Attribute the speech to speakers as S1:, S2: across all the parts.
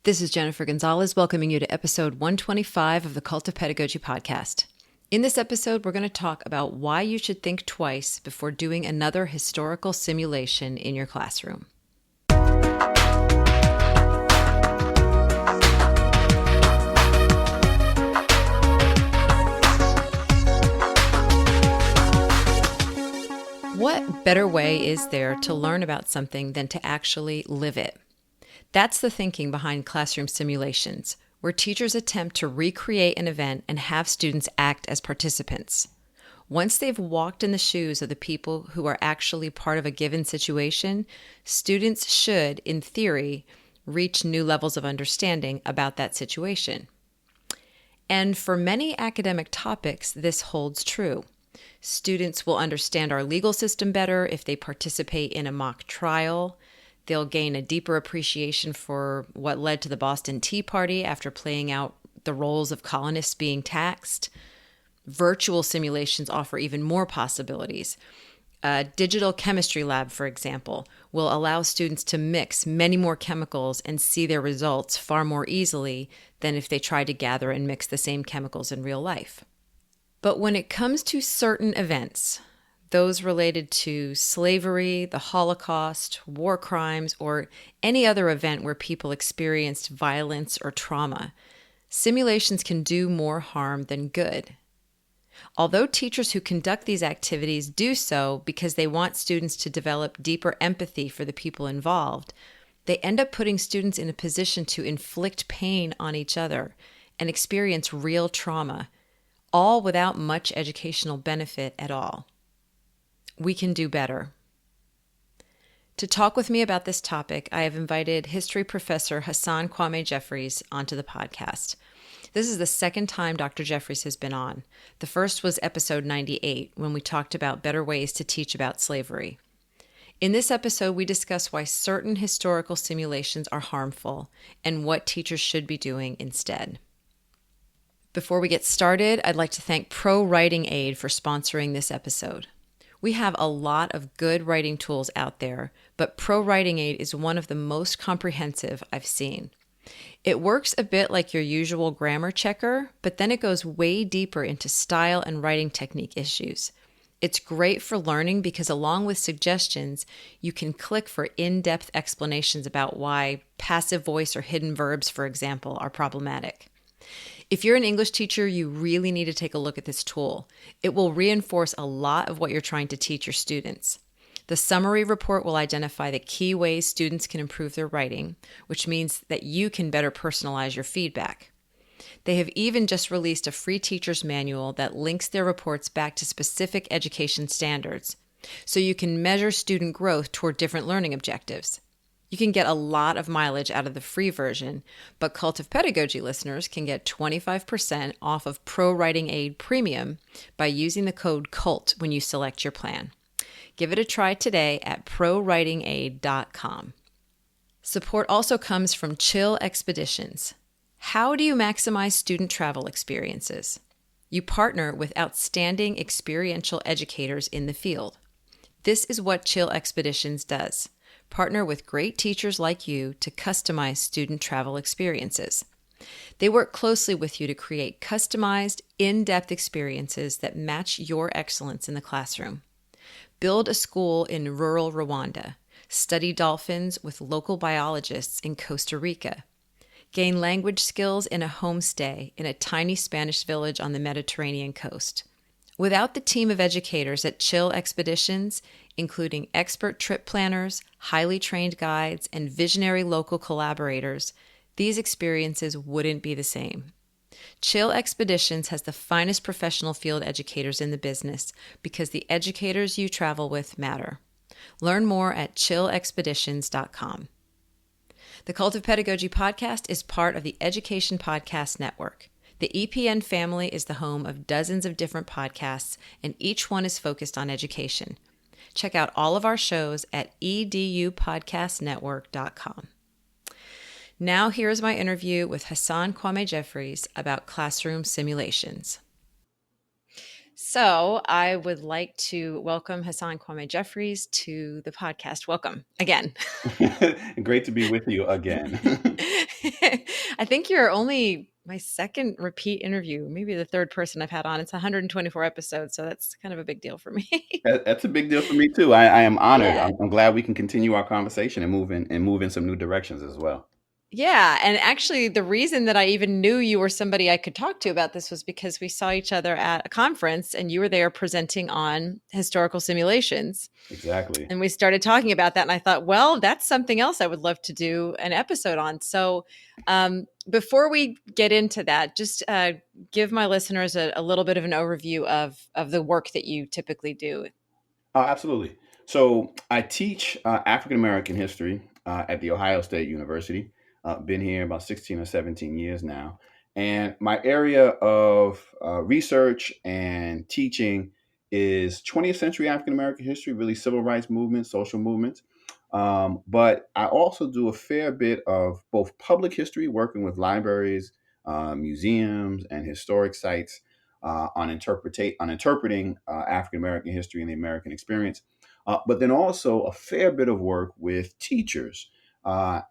S1: This is Jennifer Gonzalez welcoming you to episode 125 of the Cult of Pedagogy podcast. In this episode, we're going to talk about why you should think twice before doing another historical simulation in your classroom. What better way is there to learn about something than to actually live it? That's the thinking behind classroom simulations, where teachers attempt to recreate an event and have students act as participants. Once they've walked in the shoes of the people who are actually part of a given situation, students should, in theory, reach new levels of understanding about that situation. And for many academic topics, this holds true. Students will understand our legal system better if they participate in a mock trial. They'll gain a deeper appreciation for what led to the Boston Tea Party after playing out the roles of colonists being taxed. Virtual simulations offer even more possibilities. A digital chemistry lab, for example, will allow students to mix many more chemicals and see their results far more easily than if they tried to gather and mix the same chemicals in real life. But when it comes to certain events, those related to slavery, the Holocaust, war crimes, or any other event where people experienced violence or trauma, simulations can do more harm than good. Although teachers who conduct these activities do so because they want students to develop deeper empathy for the people involved, they end up putting students in a position to inflict pain on each other and experience real trauma, all without much educational benefit at all. We can do better. To talk with me about this topic, I have invited history professor Hasan Kwame Jeffries onto the podcast. This is the second time Dr. Jeffries has been on. The first was episode 98, when we talked about better ways to teach about slavery. In this episode, we discuss why certain historical simulations are harmful and what teachers should be doing instead. Before we get started, I'd like to thank Pro Writing Aid for sponsoring this episode. We have a lot of good writing tools out there, but Pro Writing Aid is one of the most comprehensive I've seen. It works a bit like your usual grammar checker, but then it goes way deeper into style and writing technique issues. It's great for learning because along with suggestions, you can click for in-depth explanations about why passive voice or hidden verbs, for example, are problematic. If you're an English teacher, you really need to take a look at this tool. It will reinforce a lot of what you're trying to teach your students. The summary report will identify the key ways students can improve their writing, which means that you can better personalize your feedback. They have even just released a free teacher's manual that links their reports back to specific education standards, so you can measure student growth toward different learning objectives. You can get a lot of mileage out of the free version, but Cult of Pedagogy listeners can get 25% off of Pro Writing Aid Premium by using the code CULT when you select your plan. Give it a try today at prowritingaid.com. Support also comes from Chill Expeditions. How do you maximize student travel experiences? You partner with outstanding experiential educators in the field. This is what Chill Expeditions does. Partner with great teachers like you to customize student travel experiences. They work closely with you to create customized, in-depth experiences that match your excellence in the classroom. Build a school in rural Rwanda. Study dolphins with local biologists in Costa Rica. Gain language skills in a homestay in a tiny Spanish village on the Mediterranean coast. Without the team of educators at Chill Expeditions, including expert trip planners, highly trained guides, and visionary local collaborators, these experiences wouldn't be the same. Chill Expeditions has the finest professional field educators in the business because the educators you travel with matter. Learn more at chillexpeditions.com. The Cult of Pedagogy podcast is part of the Education Podcast Network. The EPN family is the home of dozens of different podcasts, and each one is focused on education. Check out all of our shows at edupodcastnetwork.com. Now here's my interview with Hasan Kwame Jeffries about classroom simulations. So I would like to welcome Hasan Kwame Jeffries to the podcast. Welcome again.
S2: Great to be with you again.
S1: think you're only my second repeat interview, maybe the third person I've had on. It's 124 episodes, so that's kind of a big deal for me.
S2: That's a big deal for me too. I am honored.
S1: Yeah.
S2: I'm glad we can continue our conversation and move in some new directions as well.
S1: Yeah, and actually the reason that I even knew you were somebody I could talk to about this was because we saw each other at a conference and you were there presenting on historical simulations.
S2: Exactly.
S1: And we started talking about that and I thought, well, that's something else I would love to do an episode on. So, before we get into that, just give my listeners a little bit of an overview of the work that you typically do.
S2: Oh, absolutely. So I teach African American history at the Ohio State University. Been here about 16 or 17 years now. And my area of research and teaching is 20th century African American history, really civil rights movements, social movements. But I also do a fair bit of both public history, working with libraries, museums, and historic sites on interpreting African American history and the American experience, but then also a fair bit of work with teachers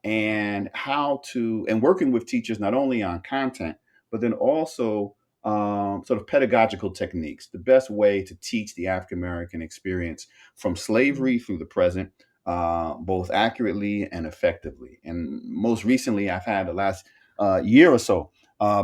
S2: and how to and working with teachers not only on content but then also sort of pedagogical techniques, the best way to teach the African American experience from
S1: Mm.
S2: slavery through the present. Both accurately and effectively. And most recently, I've had the last year or so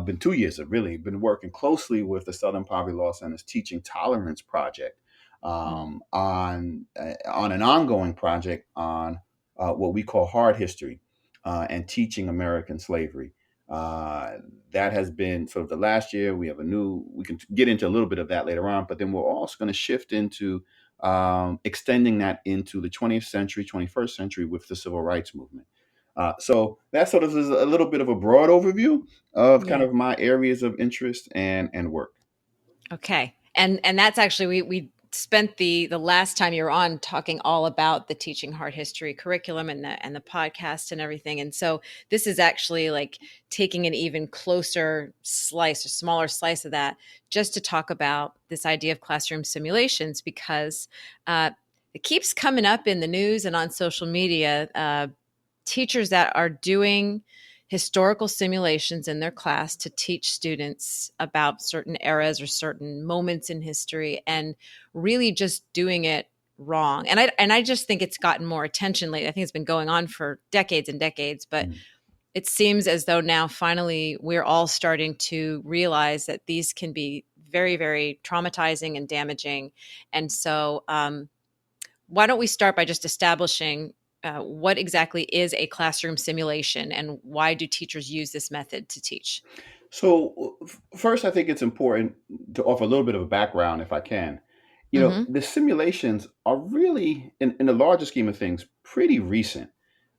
S2: been 2 years. I've really been working closely with the Southern Poverty Law Center's Teaching Tolerance Project
S1: Mm.
S2: on an ongoing project on what we call hard history and teaching American slavery. Uh, that has been sort of the last year. We have a new. We can get into a little bit of that later on, but then we're also going to shift into extending that into the 20th century, 21st century with the civil rights movement. So that sort of is a little bit of a broad overview of kind
S1: Yeah.
S2: of my areas of interest and work.
S1: Okay. And that's actually we spent the last time you were on talking all about the teaching hard history curriculum and the podcast and everything. And so this is actually like taking an even closer slice, a smaller slice of that, just to talk about this idea of classroom simulations because it keeps coming up in the news and on social media. Teachers that are doing historical simulations in their class to teach students about certain eras or certain moments in history and really just doing it wrong. And I just think it's gotten more attention lately. I think it's been going on for decades and decades, but
S2: Mm.
S1: it seems as though now finally we're all starting to realize that these can be very, very traumatizing and damaging. And so why don't we start by just establishing what exactly is a classroom simulation and why do teachers use this method to teach?
S2: So first, I think it's important to offer a little bit of a background, if I can. You know,
S1: Hmm.
S2: the simulations are really, in the larger scheme of things, pretty recent.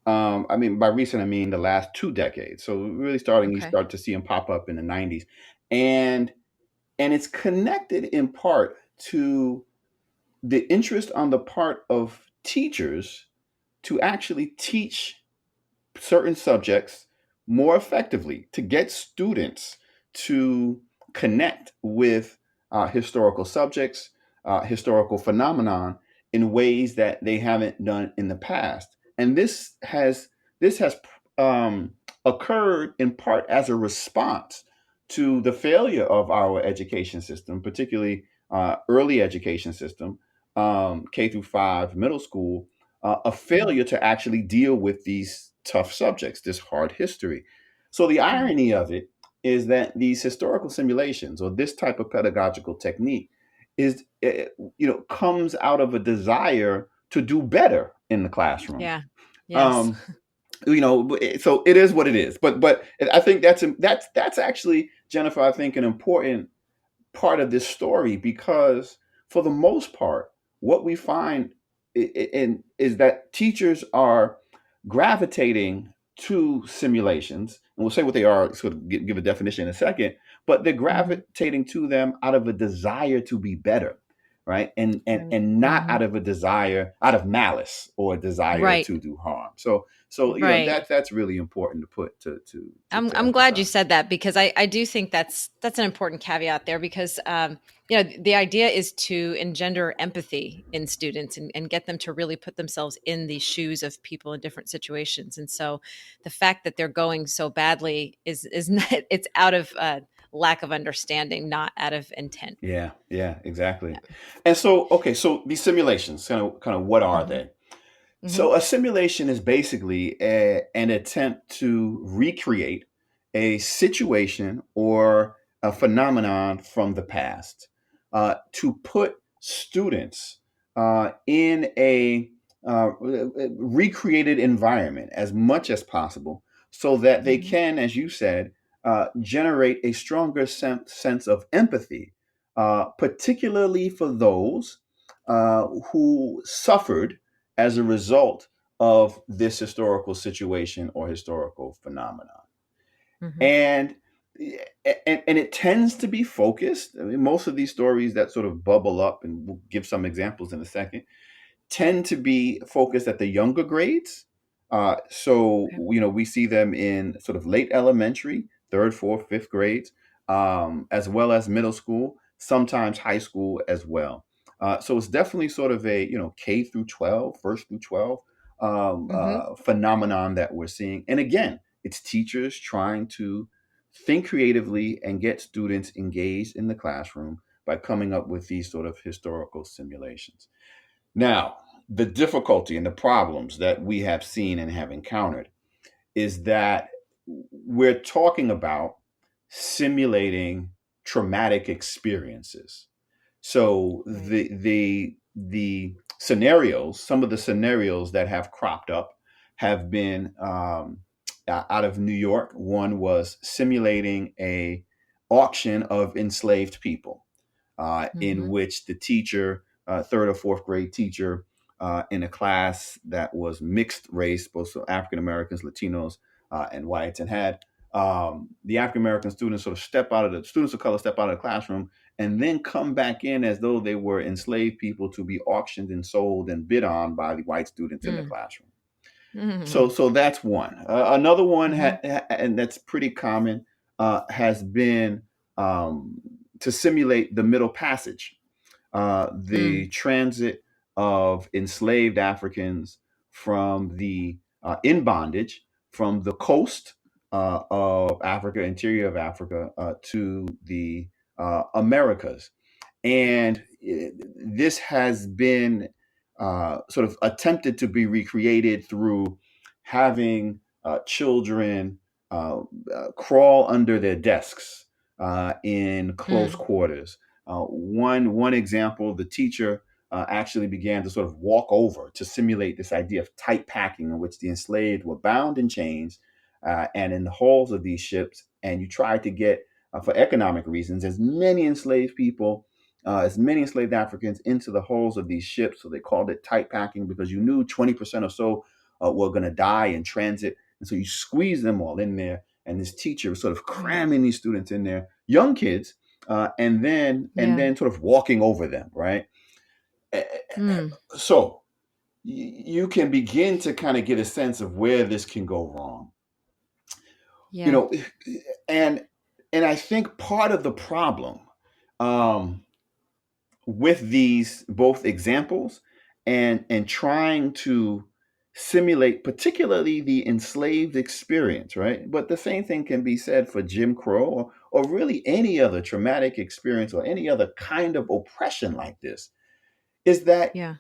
S2: I mean, by recent, I mean the last 2 decades. So really you
S1: Okay.
S2: start to see them pop up in the 90s. And it's connected in part to the interest on the part of teachers to actually teach certain subjects more effectively, to get students to connect with historical subjects, historical phenomenon in ways that they haven't done in the past. And this has um, occurred in part as a response to the failure of our education system, particularly early education system, K through 5, middle school, a
S1: Mhm.
S2: failure to actually deal with these tough subjects, this hard history. So the
S1: Mhm.
S2: irony of it is that these historical simulations or this type of pedagogical technique is, comes out of a desire to do better in the classroom.
S1: Yeah. Yes.
S2: Um, so it is what it is. But I think that's actually, Jennifer, I think an important part of this story because for the most part what we find is that teachers are gravitating to simulations, and we'll say what they are, sort of give a definition in a second, but they're
S1: Hmm.
S2: gravitating to them out of a desire to be better. right?
S1: Right.
S2: And not
S1: Hmm.
S2: out of a desire, out of malice or a desire
S1: Right.
S2: to do harm. So
S1: Right.
S2: that's really important to put to
S1: I'm glad you
S2: emphasize.
S1: said that because I do think that's an important caveat there because the idea is to engender empathy in students and get them to really put themselves in the shoes of people in different situations. And so the fact that they're going so badly is not, it's out of lack of understanding, not out of intent.
S2: Yeah, yeah, exactly.
S1: Yeah.
S2: And so, okay, so these simulations, kind of what are
S1: Hmm.
S2: they?
S1: Hmm.
S2: So a simulation is basically an attempt to recreate a situation or a phenomenon from the past, to put students in a recreated environment as much as possible so that they
S1: Hmm.
S2: can, as you said, generate a stronger sense of empathy, particularly for those who suffered as a result of this historical situation or historical phenomenon.
S1: Hmm.
S2: And and it tends to be focused. I mean, most of these stories that sort of bubble up, and we'll give some examples in a second, tend to be focused at the younger grades. So
S1: Okay.
S2: we see them in sort of late elementary, third, fourth, fifth grades, as well as middle school, sometimes high school as well. So it's definitely sort of a K through 12, first through 12
S1: Hmm.
S2: phenomenon that we're seeing. And again, it's teachers trying to think creatively and get students engaged in the classroom by coming up with these sort of historical simulations. Now, the difficulty and the problems that we have seen and have encountered is that we're talking about simulating traumatic experiences. So
S1: Right.
S2: the scenarios, some of the scenarios that have cropped up, have been out of New York. One was simulating a auction of enslaved people, in
S1: Hmm.
S2: which the teacher, third or fourth grade teacher, in a class that was mixed race, both so African Americans, Latinos, and whites, and had the African American students sort of students of color step out of the classroom and then come back in as though they were enslaved people to be auctioned and sold and bid on by the white students in the
S1: Mm.
S2: classroom.
S1: Hmm.
S2: So that's one. Another one,
S1: Hmm.
S2: and that's pretty common, has been um, to simulate the Middle Passage,
S1: Mm.
S2: the transit of enslaved Africans from the in bondage from the coast of Africa, interior of Africa, to the Americas. And this has been sort of attempted to be recreated through having children uh, crawl under their desks in close
S1: Mm.
S2: quarters. One example, the teacher actually began to sort of walk over to simulate this idea of tight packing, in which the enslaved were bound in chains and in the hulls of these ships, and you tried to get, for economic reasons, as many enslaved Africans into the hulls of these ships. So they called it tight packing because you knew 20% or so were going to die in transit. And so you squeeze them all in there. And this teacher was sort of
S1: Right.
S2: cramming these students in there, young kids, and
S1: Yeah.
S2: then sort of walking over them, right? Eh,
S1: Mm.
S2: So you can begin to kind of get a sense of where this can go wrong. You
S1: Yeah.
S2: know, and and I think part of the problem, um, with these both examples and trying to simulate particularly the enslaved experience, right? But the same thing can be said for Jim Crow, or really any other traumatic experience or any other kind of oppression like this, is that,
S1: Yeah.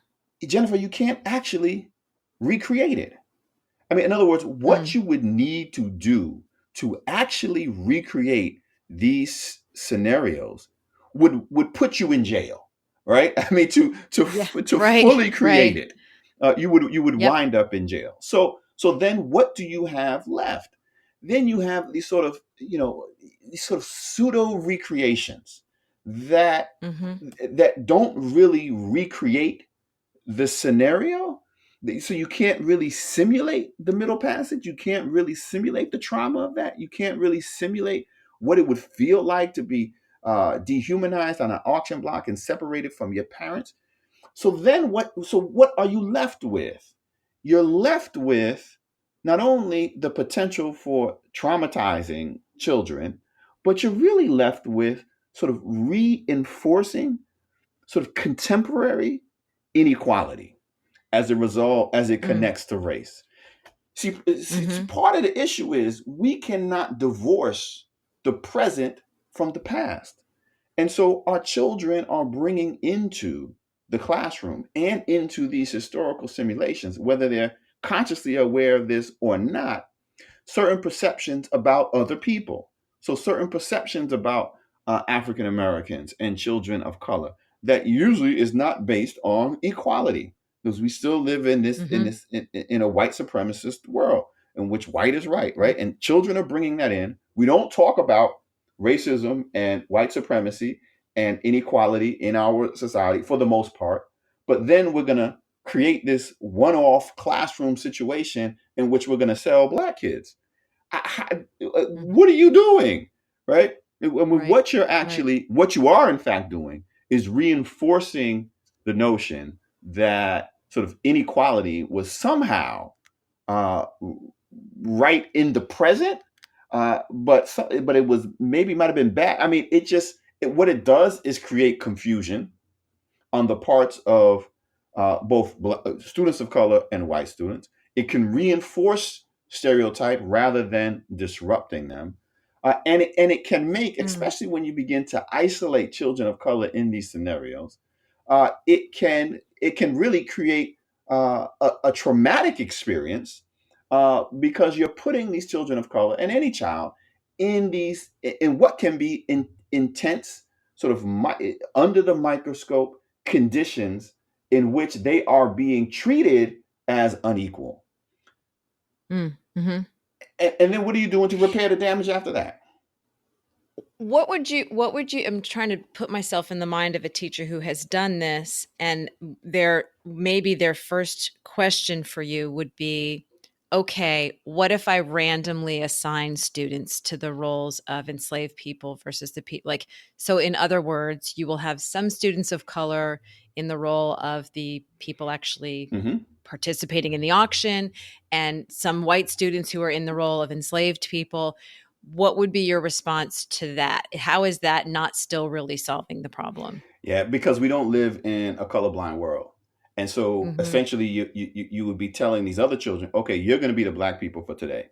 S2: Jennifer, you can't actually recreate it. I mean, in other words, what
S1: Mm.
S2: you would need to do to actually recreate these scenarios would put you in jail, right? I mean,
S1: Yeah.
S2: to
S1: Right.
S2: fully create
S1: Right.
S2: it, you would
S1: Yep.
S2: wind up in jail. So then, what do you have left? Then you have these sort of pseudo recreations that
S1: Hmm.
S2: that don't really recreate the scenario. So you can't really simulate the Middle Passage. You can't really simulate the trauma of that. You can't really simulate what it would feel like to be dehumanized on an auction block and separated from your parents. So then what? So what are you left with? You're left with not only the potential for traumatizing children, but you're really left with sort of reinforcing sort of contemporary inequality as a result, as it
S1: Mm,
S2: connects to race.
S1: mm-hmm.
S2: Part of the issue is we cannot divorce the present from the past. And so our children are bringing into the classroom and into these historical simulations, whether they're consciously aware of this or not, certain perceptions about other people. So, certain perceptions about African Americans and children of color that usually is not based on equality, because we still live in
S1: Mm-hmm.
S2: in a white supremacist world in which white is right, right?
S1: Right.
S2: And children are bringing that in. We don't talk about racism and white supremacy and inequality in our society for the most part, but then we're going to create this one-off classroom situation in which we're going to sell black kids.
S1: Mm,
S2: What are you doing, right? I mean,
S1: right. Right.
S2: what you are in fact doing is reinforcing the notion that sort of inequality was somehow uh, right in the present, but it was maybe might have been bad. I mean, what it does is create confusion on the parts of both students of color and white students. It can reinforce stereotype rather than disrupting them. And it can make,
S1: Mm,
S2: especially when you begin to isolate children of color in these scenarios, it can really create a traumatic experience because you're putting these children of color and any child in what can be intense, sort of under the microscope conditions in which they are being treated as unequal.
S1: mm, mm-hmm.
S2: And then what are you doing to repair the damage after that?
S1: What would you I'm trying to put myself in the mind of a teacher who has done this, and their first question for you would be, okay, what if I randomly assign students to the roles of enslaved people versus the people, like, so in other words, you will have some students of color in the role of the people actually
S2: Hmm.
S1: participating in the auction, and some white students who are in the role of enslaved people. What would be your response to that? How is that not still really solving the problem?
S2: Yeah, because we don't live in a colorblind world. And so
S1: Mhm.
S2: essentially you would be telling these other children, okay, you're going to be the black people for today,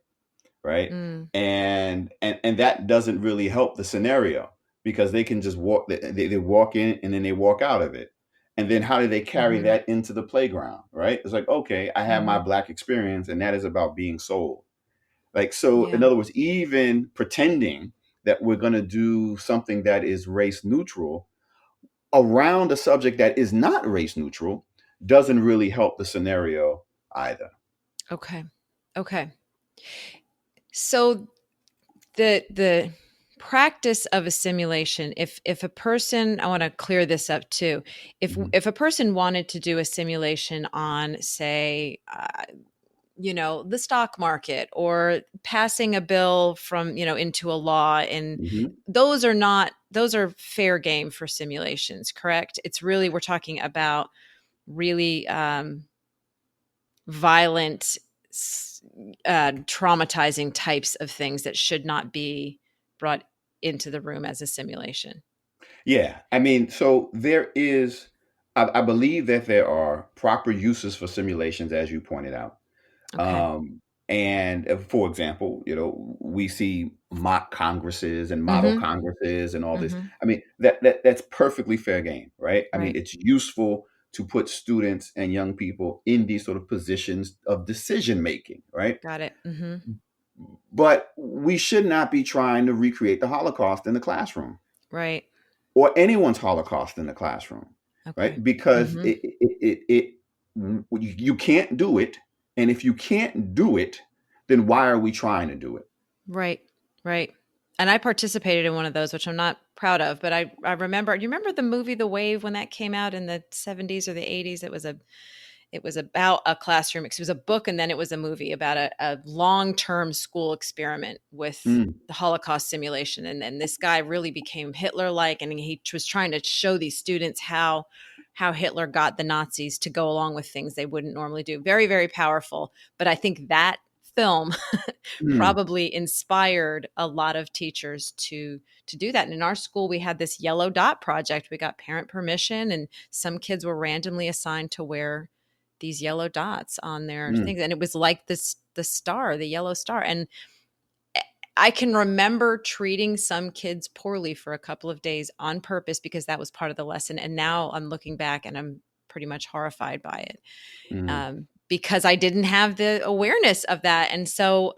S2: right?
S1: Mm.
S2: And that doesn't really help the scenario because they can just walk they walk in and then they walk out of it. And then how do they carry
S1: Mhm.
S2: that into the playground, right? It's like, okay, I have my
S1: Mhm.
S2: black experience and that is about being sold. Like, so in
S1: Yeah.
S2: other words, even pretending that we're going to do something that is race neutral around a subject that is not race neutral doesn't really help the scenario either.
S1: Okay. Okay. So the practice of a simulation, if a person, I want to clear this up too. If
S2: Hmm.
S1: if a person wanted to do a simulation on, say, the stock market, or passing a bill from, into a law, and
S2: Hmm.
S1: those are fair game for simulations, correct? It's really, we're talking about really violent, traumatizing types of things that should not be brought into the room as a simulation.
S2: Yeah, I mean, so there is, I believe that there are proper uses for simulations, as you pointed out.
S1: Okay.
S2: Um, and for example, we see mock congresses and model
S1: Mm-hmm.
S2: congresses and all this.
S1: Mm-hmm.
S2: I mean, that's perfectly fair game, right? I mean,
S1: Right.
S2: it's useful to put students and young people in these sort of positions of decision making, right?
S1: Got it. Mm-hmm.
S2: But we should not be trying to recreate the Holocaust in the classroom
S1: Right.
S2: or anyone's Holocaust in the classroom,
S1: Okay.
S2: right? Because
S1: Mm-hmm.
S2: you can't do it, and if you can't do it, then why are we trying to do it?
S1: Right. Right. And I participated in one of those, which I'm not proud of, but I remember, you remember the movie The Wave when that came out in the 70s or the 80s? it was about a classroom. It was a book, and then it was a movie about a long-term school experiment with
S2: Mm,
S1: the Holocaust simulation. And then this guy really became Hitler-like, and he was trying to show these students how Hitler got the Nazis to go along with things they wouldn't normally do. Very, very powerful. But I think that film
S2: mm,
S1: probably inspired a lot of teachers to do that. And in our school, we had this yellow dot project. We got parent permission, and some kids were randomly assigned to wear these yellow dots on their
S2: mm,
S1: things, and it was like this the star, the yellow star. And I can remember treating some kids poorly for a couple of days on purpose because that was part of the lesson. And now I'm looking back and I'm pretty much horrified by it,
S2: mm,
S1: because I didn't have the awareness of that. And so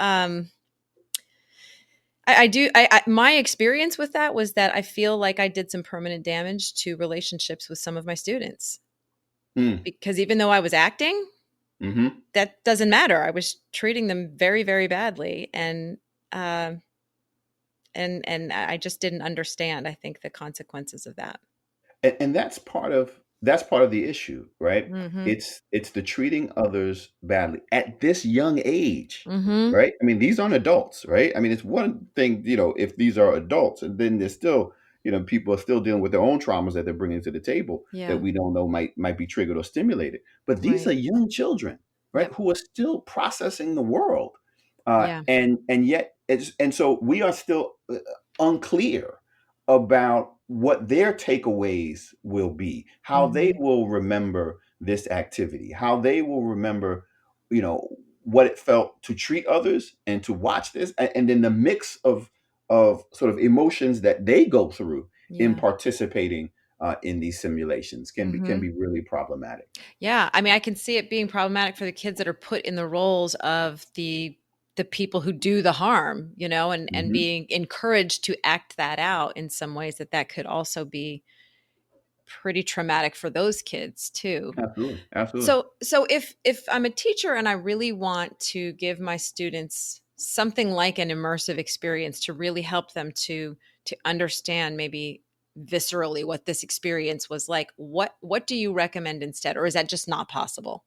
S1: I do. My experience with that was that I feel like I did some permanent damage to relationships with some of my students,
S2: mm,
S1: because even though I was acting,
S2: mm-hmm.
S1: that doesn't matter. I was treating them very, very badly, uh, and I just didn't understand, I think, the consequences of that.
S2: And that's part of the issue, right?
S1: Mm-hmm.
S2: It's the treating others badly at this young age,
S1: Mm-hmm.
S2: right? I mean, these aren't adults, right? I mean, it's one thing, if these are adults, and then there's still, people are still dealing with their own traumas that they're bringing to the table that
S1: Yeah.
S2: we don't know might be triggered or stimulated. But these
S1: Right.
S2: are young children, right,
S1: Yep.
S2: who are still processing the world,
S1: Yeah.
S2: and yet so we are still unclear about what their takeaways will be, how they
S1: Mm-hmm.
S2: will remember this activity, how they will remember, you know, what it felt to treat others and to watch this, and then the mix of sort of emotions that they go through in
S1: Yeah.
S2: participating in these simulations can be
S1: Mm-hmm.
S2: really problematic.
S1: Yeah, I mean, I can see it being problematic for the kids that are put in the roles of the people who do the harm, and
S2: Hmm.
S1: being encouraged to act that out in some ways, that could also be pretty traumatic for those kids too.
S2: Absolutely, absolutely.
S1: So if I'm a teacher and I really want to give my students something like an immersive experience to really help them to understand maybe viscerally what this experience was like, what do you recommend instead, or is that just not possible?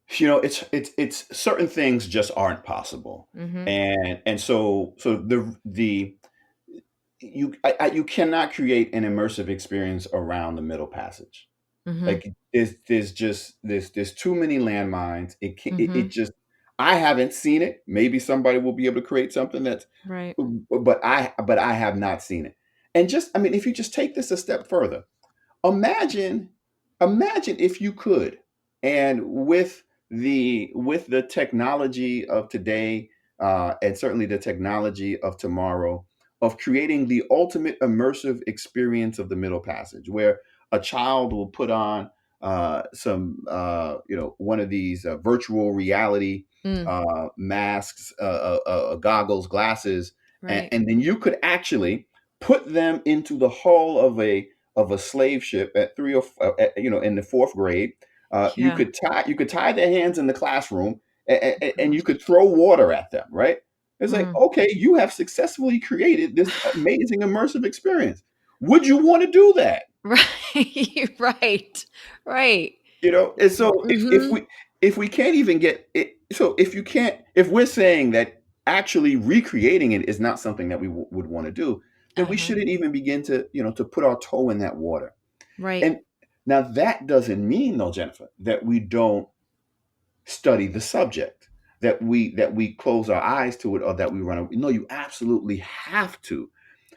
S2: It's certain things just aren't possible,
S1: Mhm.
S2: and so you cannot create an immersive experience around the middle passage.
S1: Mhm.
S2: Like, there's too many landmines. It
S1: Mhm.
S2: just, I haven't seen it. Maybe somebody will be able to create something that's,
S1: Right.
S2: but I have not seen it. And just, I mean, if you just take this a step further, imagine imagine if you could, and with the technology of today, and certainly the technology of tomorrow, of creating the ultimate immersive experience of the middle passage, where a child will put on some one of these virtual reality
S1: Mm.
S2: masks, goggles, glasses, and,
S1: Right.
S2: and then you could actually put them into the hull of a slave ship at three or in the fourth grade. You
S1: Yeah.
S2: could tie their hands in the classroom, and you
S1: Gosh.
S2: could throw water at them. Right? It's like,
S1: Mm.
S2: okay, you have successfully created this amazing immersive experience. Would you want to do that?
S1: Right. Right. Right.
S2: And so if
S1: Mhm.
S2: we can't even get it, so if we're saying that actually recreating it is not something that we would want to do, then we
S1: Uh-huh.
S2: shouldn't even begin to put our toe in that water.
S1: Right.
S2: And now that doesn't mean, though, Jennifer, that we don't study the subject, that we close our eyes to it, or that we run away. No, you absolutely have to.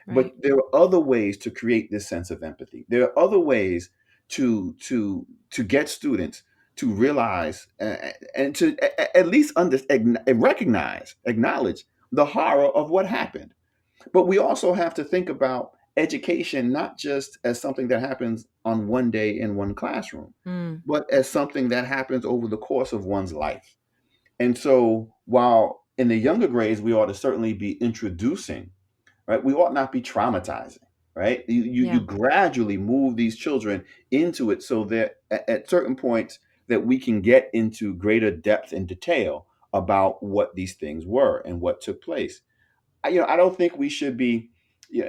S2: But
S1: Right.
S2: there are other ways to create this sense of empathy. There are other ways to get students to realize, and to at least recognize, acknowledge the horror of what happened. But we also have to think about education not just as something that happens on one day in one classroom,
S1: Mm.
S2: but as something that happens over the course of one's life. And so, while in the younger grades we ought to certainly be introducing, right? We ought not be traumatizing, right? You
S1: Yeah.
S2: gradually move these children into it, so that at certain points that we can get into greater depth and detail about what these things were and what took place. I don't think we should be,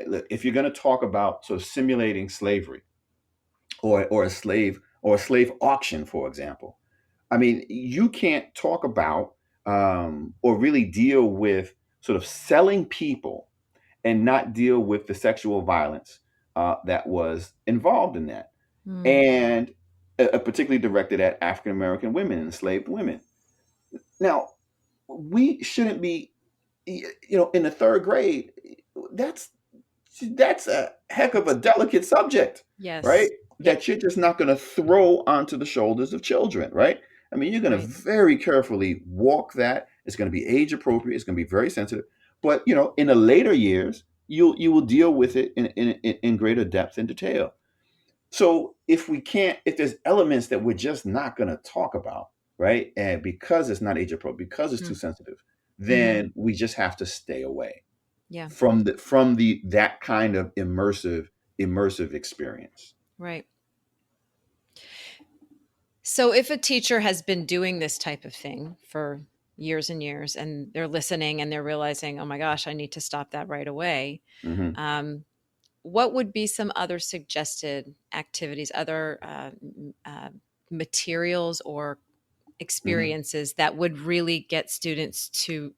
S2: look, if you're going to talk about sort of simulating slavery, or a slave or a slave auction, for example. I mean, you can't talk about or really deal with sort of selling people and not deal with the sexual violence that was involved in that,
S1: Mm.
S2: and particularly directed at African American women, enslaved women. Now, we shouldn't be, in the third grade. That's that's a heck of a delicate subject, right?
S1: Yes. Yep.
S2: That you're just not going to throw onto the shoulders of children, right? I mean, you're going to
S1: Right.
S2: very carefully walk that. It's going to be age appropriate. It's going to be very sensitive. But in the later years, you will deal with it in greater depth and detail. So if there's elements that we're just not going to talk about, right? And because it's not age appropriate, because it's too
S1: Mm.
S2: sensitive,
S1: Mm-hmm.
S2: then we just have to stay away
S1: Yeah.
S2: from the that kind of immersive experience.
S1: Right. So if a teacher has been doing this type of thing for years and years, and they're listening and they're realizing, oh my gosh, I need to stop that right away.
S2: Hmm.
S1: Um, what would be some other suggested activities, other materials or
S2: Hmm.
S1: experiences that would really get students to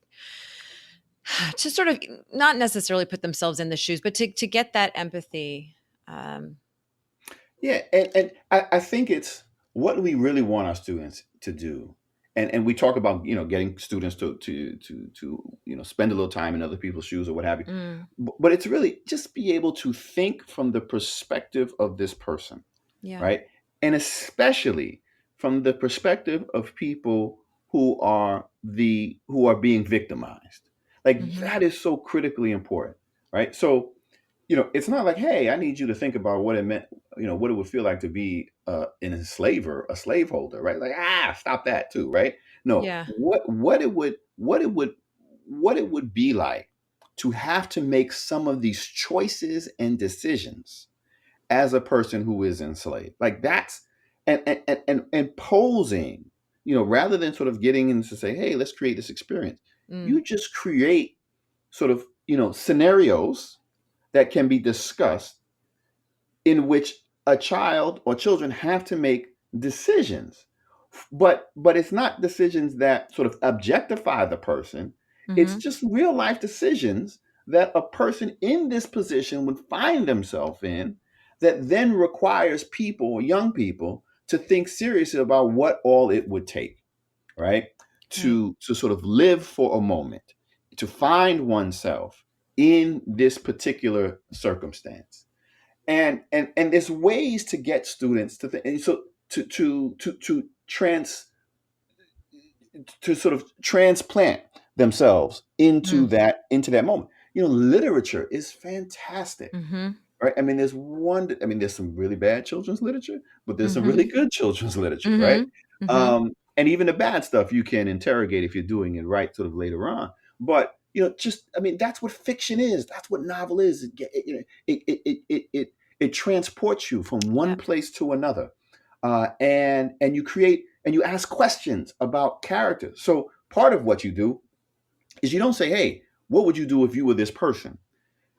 S1: sort of not necessarily put themselves in the shoes, but to get that empathy? Um,
S2: Yeah, and I think it's what we really want our students to do. And we talk about, getting students to spend a little time in other people's shoes or what have you.
S1: mm,
S2: But it's really just be able to think from the perspective of this person,
S1: yeah.
S2: right? And especially from the perspective of people who are being victimized. Like
S1: Hmm.
S2: that is so critically important, right? So, it's not like, hey, I need you to think about what it meant, what it would feel like to be an enslaver, a slaveholder, right? Like, stop that too, right? No,
S1: Yeah.
S2: what it would be like to have to make some of these choices and decisions as a person who is enslaved. Like that's and posing, rather than sort of getting into say, hey, let's create this experience.
S1: Mm,
S2: You just create sort of, scenarios that can be discussed in which a child or children have to make decisions, but it's not decisions that sort of objectify the person. It's
S1: hmm.
S2: just real life decisions that a person in this position would find themselves in, that then requires people, young people, to think seriously about what all it would take, right?
S1: Right.
S2: To sort of live for a moment, to find oneself in this particular circumstance. And there's ways to get students to think, and so to sort of transplant themselves
S1: Mm,
S2: into that moment. Literature is fantastic,
S1: hmm.
S2: right? There's some really bad children's literature, but there's some
S1: Hmm.
S2: really good children's literature, right?
S1: Hmm. Hmm.
S2: And even the bad stuff you can interrogate if you're doing it right, sort of later on. But that's what fiction is. That's what novel is. It transports you from one
S1: Yep.
S2: place to another, and you create and you ask questions about characters. So part of what you do is you don't say, "Hey, what would you do if you were this person?"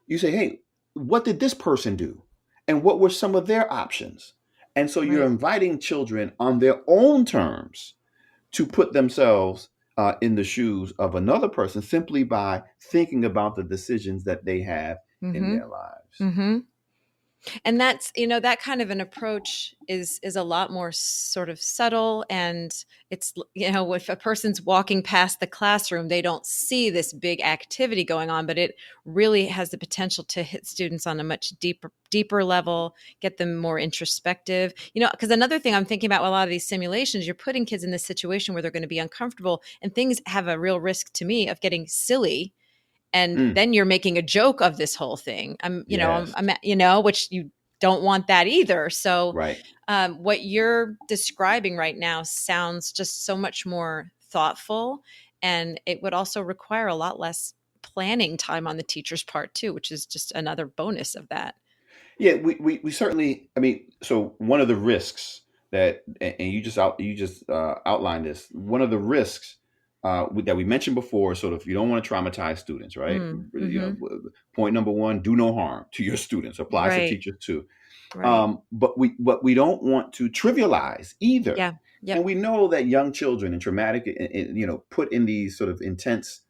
S2: You say, hey, what did this person do? And what were some of their options? And so you're
S1: Right.
S2: inviting children on their own terms to put themselves in the shoes of another person simply by thinking about the decisions that they have in
S1: Hmm.
S2: their lives.
S1: Hmm. And that's, that kind of an approach is a lot more sort of subtle, and it's, if a person's walking past the classroom, they don't see this big activity going on, but it really has the potential to hit students on a much deeper level, get them more introspective. Because another thing I'm thinking about with a lot of these simulations, you're putting kids in this situation where they're going to be uncomfortable, and things have a real risk to me of getting silly, and
S2: Mm,
S1: then you're making a joke of this whole thing.
S2: yes,
S1: Which you don't want that either. So
S2: right.
S1: what you're describing right now sounds just so much more thoughtful, and it would also require a lot less planning time on the teacher's part too, which is just another bonus of that.
S2: Yeah, we certainly. So one of the risks and you just outlined this. One of the risks that we mentioned before, sort of, you don't want to traumatize students, right?
S1: Mm, hmm.
S2: Point number one: do no harm to your students. Applies to
S1: Right.
S2: teachers too.
S1: Right.
S2: But we don't want to trivialize either.
S1: Yeah.
S2: And
S1: Yep.
S2: we know that young children in traumatic, put in these sort of intense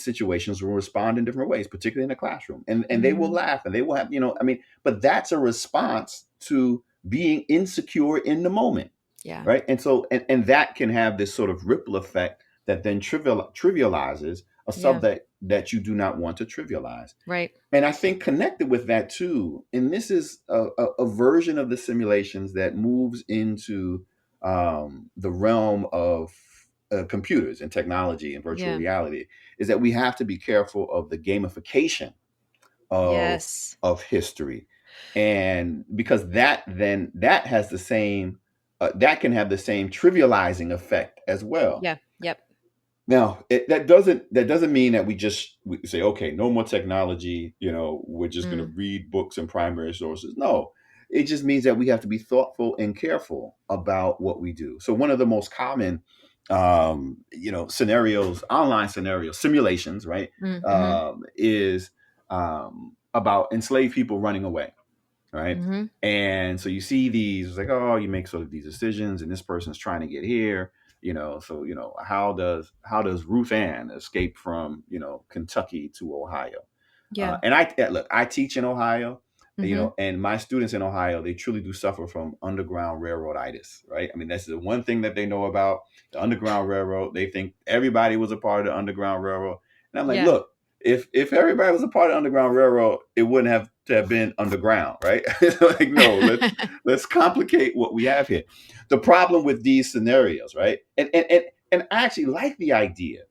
S2: situations will respond in different ways, particularly in the classroom. And they will
S1: Hmm.
S2: laugh and they will have, I mean, but that's a response to being insecure in the moment,
S1: Yeah.
S2: right? And so, and that can have this sort of ripple effect that then trivializes a
S1: Yeah.
S2: subject that you do not want to trivialize.
S1: Right.
S2: And I think connected with that too, and this is a version of the simulations that moves into the realm of computers and technology and virtual
S1: Yeah.
S2: reality, is that we have to be careful of the gamification of
S1: Yes.
S2: history, and because that has the same that can have the same trivializing effect as well.
S1: Yeah. Yep.
S2: Now, that doesn't mean that we say, okay, no more technology. We're just going to
S1: Mm.
S2: read books and primary sources. No, it just means that we have to be thoughtful and careful about what we do. So, one of the most common, scenarios, online scenarios, simulations, right,
S1: Mm-hmm.
S2: is about enslaved people running away, right?
S1: Mm-hmm.
S2: And so you see these, like, oh, you make sort of these decisions, and this person's trying to get here, So how does Ruth Ann escape from Kentucky to Ohio?
S1: Yeah.
S2: And look, I teach in Ohio,
S1: Mm-hmm.
S2: and my students in Ohio, they truly do suffer from Underground Railroaditis, right? I mean, that's the one thing that they know about the Underground Railroad. They think everybody was a part of the Underground Railroad, and I'm like,
S1: Yeah.
S2: look, if everybody was a part of the Underground Railroad, it wouldn't have to have been underground, right? Like, no, let's complicate what we have here. The problem with these scenarios, right? And I actually like the idea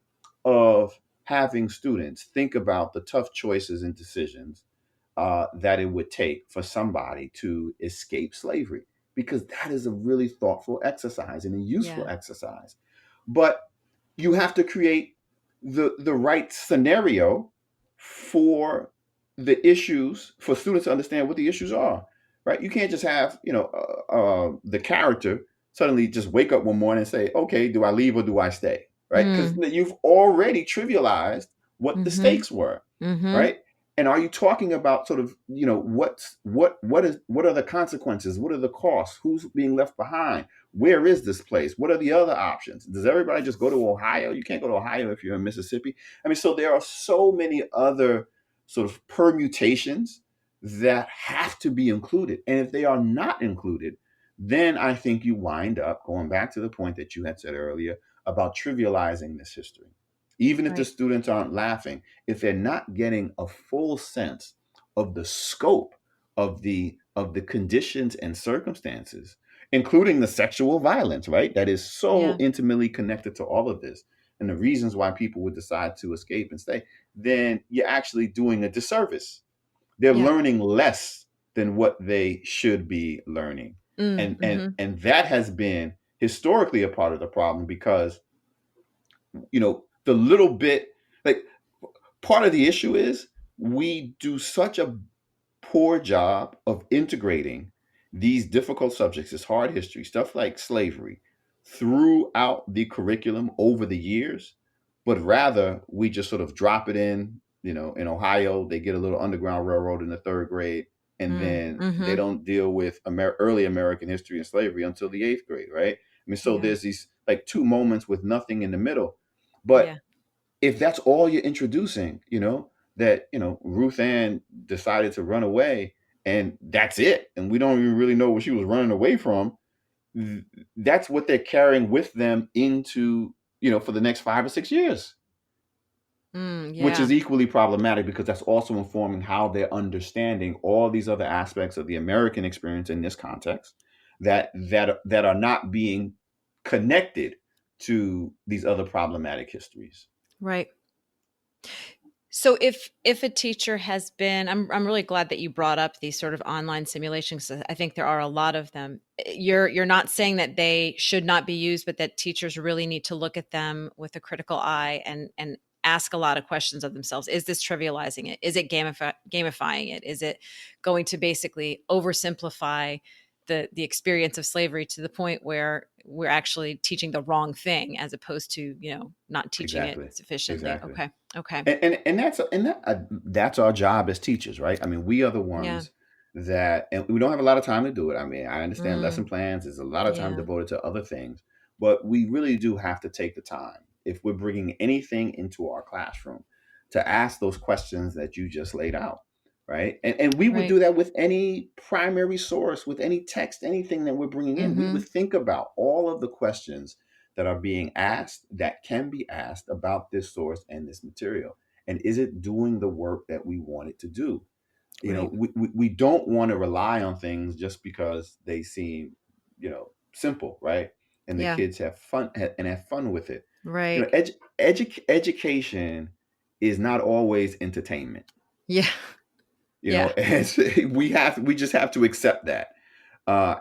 S2: of having students think about the tough choices and decisions that it would take for somebody to escape slavery, because that is a really thoughtful exercise and a useful
S1: Yeah.
S2: exercise. But you have to create the right scenario for the issues, for students to understand what the issues are, right? You can't just have the character suddenly just wake up one morning and say, okay, do I leave or do I stay, right? Because
S1: Mm.
S2: you've already trivialized what the
S1: Mm-hmm.
S2: stakes were,
S1: Mm-hmm.
S2: right? And are you talking about sort of, what are the consequences, what are the costs, who's being left behind, where is this place, what are the other options? Does everybody just go to Ohio? You can't go to Ohio if you're in Mississippi. I mean, so there are so many other sort of permutations that have to be included, and if they are not included, then I think you wind up going back to the point that you had said earlier about trivializing this history. Even if the
S1: Right.
S2: students aren't laughing, if they're not getting a full sense of the scope of the conditions and circumstances, including the sexual violence, right? That is so
S1: Yeah.
S2: intimately connected to all of this, and the reasons why people would decide to escape and stay, then you're actually doing a disservice. They're
S1: Yeah.
S2: learning less than what they should be learning.
S1: Mm.
S2: And
S1: Mm-hmm.
S2: and that has been historically a part of the problem, because the little bit, like, part of the issue is we do such a poor job of integrating these difficult subjects, this hard history, stuff like slavery, throughout the curriculum over the years, but rather we just sort of drop it in. In Ohio, they get a little Underground Railroad in the third grade, and
S1: Mm.
S2: then they
S1: Mm-hmm.
S2: don't deal with early American history and slavery until the eighth grade, right? I mean, so
S1: Yeah.
S2: there's these like two moments with nothing in the middle. But
S1: Yeah.
S2: if that's all you're introducing, that Ruth Ann decided to run away, and that's it, and we don't even really know what she was running away from. That's what they're carrying with them into for the next 5 or 6 years,
S1: Mm.
S2: which is
S1: Yeah.
S2: equally problematic, because that's also informing how they're understanding all these other aspects of the American experience in this context, that are not being connected to these other problematic histories.
S1: Right. So if a teacher has been, I'm really glad that you brought up these sort of online simulations. I think there are a lot of them. You're not saying that they should not be used, but that teachers really need to look at them with a critical eye and ask a lot of questions of themselves. Is this trivializing it? Is it gamifying it? Is it going to basically oversimplify the experience of slavery to the point where we're actually teaching the wrong thing as opposed to, not teaching it
S2: Exactly.
S1: sufficiently?
S2: Exactly.
S1: Okay. Okay.
S2: And that's our job as teachers, right? I mean, we are the
S1: Yeah.
S2: ones that, and we don't have a lot of time to do it. I mean, I understand lesson
S1: Mm,
S2: plans is a lot of time
S1: yeah.
S2: devoted to other things, but we really do have to take the time if we're bringing anything into our classroom to ask those questions that you just laid out, right? And we would
S1: Right.
S2: do that with any primary source, with any text, anything that we're bringing in. We would
S1: Mm-hmm.
S2: think about all of the questions that are being asked, that can be asked about this source and this material. And is it doing the work that we want it to do?
S1: Right.
S2: We don't want to rely on things just because they seem, simple, right? And the
S1: Yeah.
S2: kids have fun and have fun with it. You know,
S1: Right.
S2: education is not always entertainment.
S1: Yeah. Yeah.
S2: And we just have to accept that.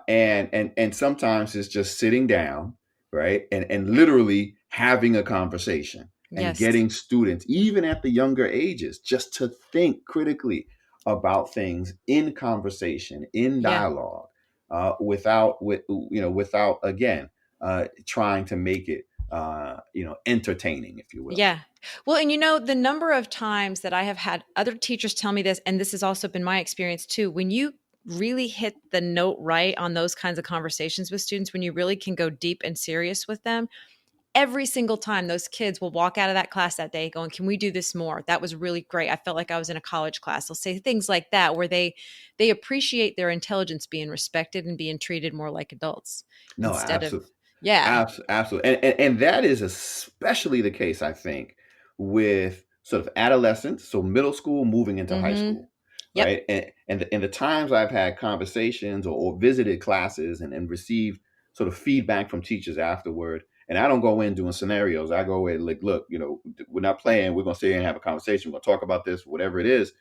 S2: And sometimes it's just sitting down, right, and literally having a conversation and
S1: Yes.
S2: getting students, even at the younger ages, just to think critically about things in conversation, in
S1: Yeah.
S2: dialogue, without again trying to make it entertaining, if you will.
S1: Yeah. Well, and the number of times that I have had other teachers tell me this, and this has also been my experience too, when you really hit the note right on those kinds of conversations with students, when you really can go deep and serious with them, every single time those kids will walk out of that class that day going, can we do this more? That was really great. I felt like I was in a college class. They'll say things like that where they appreciate their intelligence being respected and being treated more like adults
S2: No,
S1: instead of
S2: absolutely.
S1: yeah.
S2: Absolutely. And that is especially the case, I think, with sort of adolescence, so middle school moving into high
S1: Mhm.
S2: school,
S1: Yep.
S2: right? And the times I've had conversations or visited classes and received sort of feedback from teachers afterward, and I don't go in doing scenarios. I go in like, look, we're not playing. We're going to sit here and have a conversation. We're going to talk about this, whatever it is.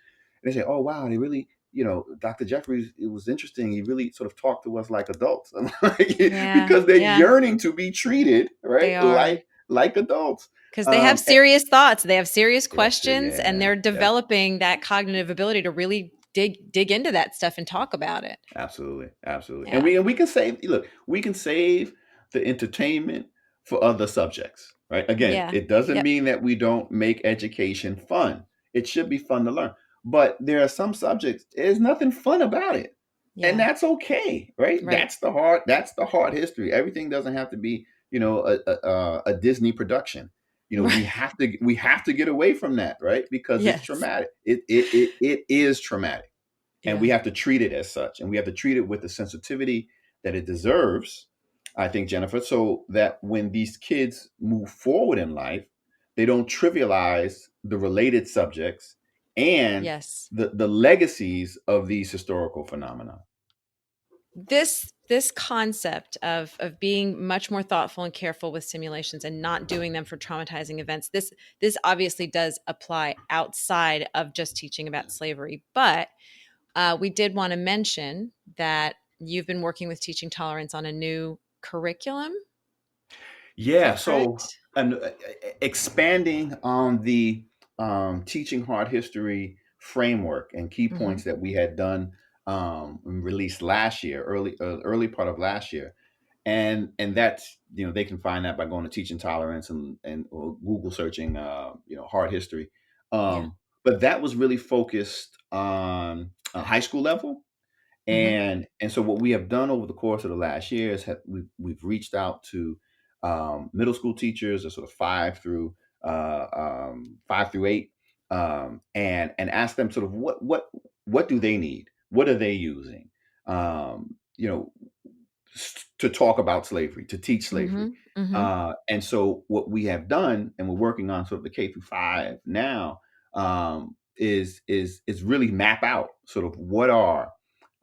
S2: And they say, oh, wow, they really, Dr. Jeffries, it was interesting. He really sort of talked to us like adults. I'm like,
S1: Yeah.
S2: because they're
S1: Yeah.
S2: yearning to be treated, right?
S1: They are.
S2: Like adults.
S1: Because they have
S2: Um, and-
S1: serious thoughts, they have serious
S2: yes,
S1: questions, and
S2: yeah,
S1: they're
S2: yeah.
S1: developing that cognitive ability to really dig into that stuff and talk about it.
S2: Absolutely, absolutely. And
S1: Yeah.
S2: we can save look, we can save the entertainment for other subjects, right? Again,
S1: Yeah.
S2: it doesn't
S1: Yep.
S2: mean that we don't make education fun. It should be fun to learn. But there are some subjects, there's nothing fun about it. And
S1: Yeah.
S2: that's okay, right?
S1: Right.
S2: That's the hard history. Everything doesn't have to be, a Disney production.
S1: Right.
S2: We have to get away from that, right? Because it's
S1: Yes.
S2: traumatic. It is traumatic, and
S1: Yeah.
S2: we have to treat it as such, and we have to treat it with the sensitivity that it deserves, I think, Jennifer, so that when these kids move forward in life, they don't trivialize the related subjects and
S1: Yes.
S2: the legacies of these historical phenomena.
S1: This concept of being much more thoughtful and careful with simulations and not doing them for traumatizing events, this obviously does apply outside of just teaching about slavery, but we did want to mention that you've been working with teaching tolerance on a new curriculum. Is
S2: Yeah,
S1: that
S2: so
S1: correct?
S2: and expanding on the teaching hard history framework and key
S1: Mm-hmm.
S2: points that we had done and released last year, early part of last year, and that's, they can find that by going to teaching tolerance and or Google searching hard history,
S1: Yeah.
S2: but that was really focused on a high school level.
S1: Mm-hmm.
S2: And so what we have done over the course of the last year is we've reached out to middle school teachers, or sort of 5 through 8, and ask them sort of what do they need, what are they using, um, you know, to talk about slavery, to teach slavery.
S1: Mm-hmm. Mm-hmm.
S2: And so what we have done, and we're working on sort of the K through 5 now, is really map out sort of what are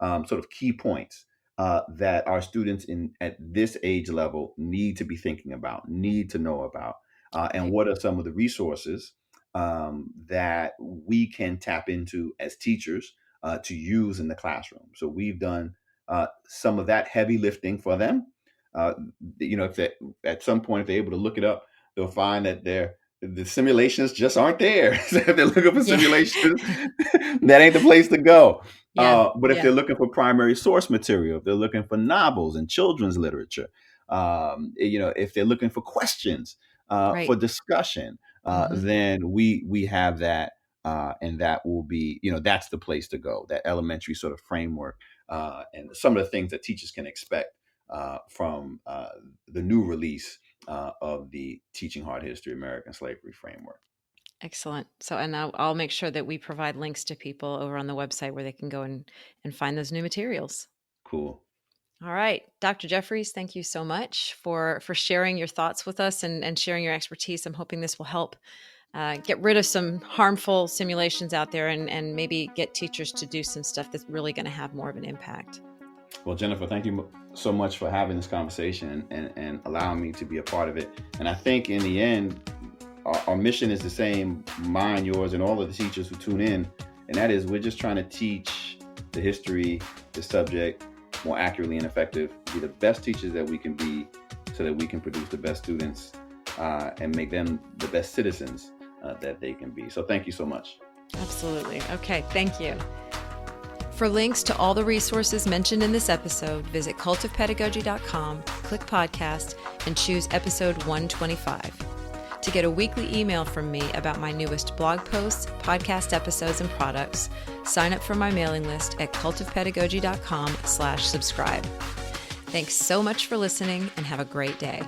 S2: sort of key points that our students in at this age level need to be thinking about, need to know about, and
S1: Right.
S2: what are some of the resources that we can tap into as teachers to use in the classroom. So we've done some of that heavy lifting for them. Uh, if they, at some point, if they're able to look it up, they'll find that the simulations just aren't there. So if they're looking for
S1: Yeah.
S2: simulations, that ain't the place to go.
S1: Yeah.
S2: But if
S1: Yeah.
S2: they're looking for primary source material, if they're looking for novels and children's literature, if they're looking for questions
S1: Right.
S2: for discussion,
S1: Mm-hmm.
S2: then we have that And that will be, that's the place to go, that elementary sort of framework, and some of the things that teachers can expect from the new release of the Teaching Hard History American Slavery framework.
S1: Excellent. So, and I'll make sure that we provide links to people over on the website where they can go and find those new materials.
S2: Cool.
S1: All right, Dr. Jeffries, thank you so much for sharing your thoughts with us and sharing your expertise. I'm hoping this will help get rid of some harmful simulations out there and maybe get teachers to do some stuff that's really going to have more of an impact.
S2: Well, Jennifer, thank you so much for having this conversation and allowing me to be a part of it. And I think in the end, our mission is the same, mine, yours, and all of the teachers who tune in. And that is, we're just trying to teach the history, the subject more accurately and effective, be the best teachers that we can be so that we can produce the best students and make them the best citizens that they can be. So thank you so much.
S1: Absolutely. Okay, thank you. For links to all the resources mentioned in this episode, visit cultofpedagogy.com, click podcast, and choose episode 125. To get a weekly email from me about my newest blog posts, podcast episodes, and products, sign up for my mailing list at cultofpedagogy.com/subscribe. Thanks so much for listening and have a great day.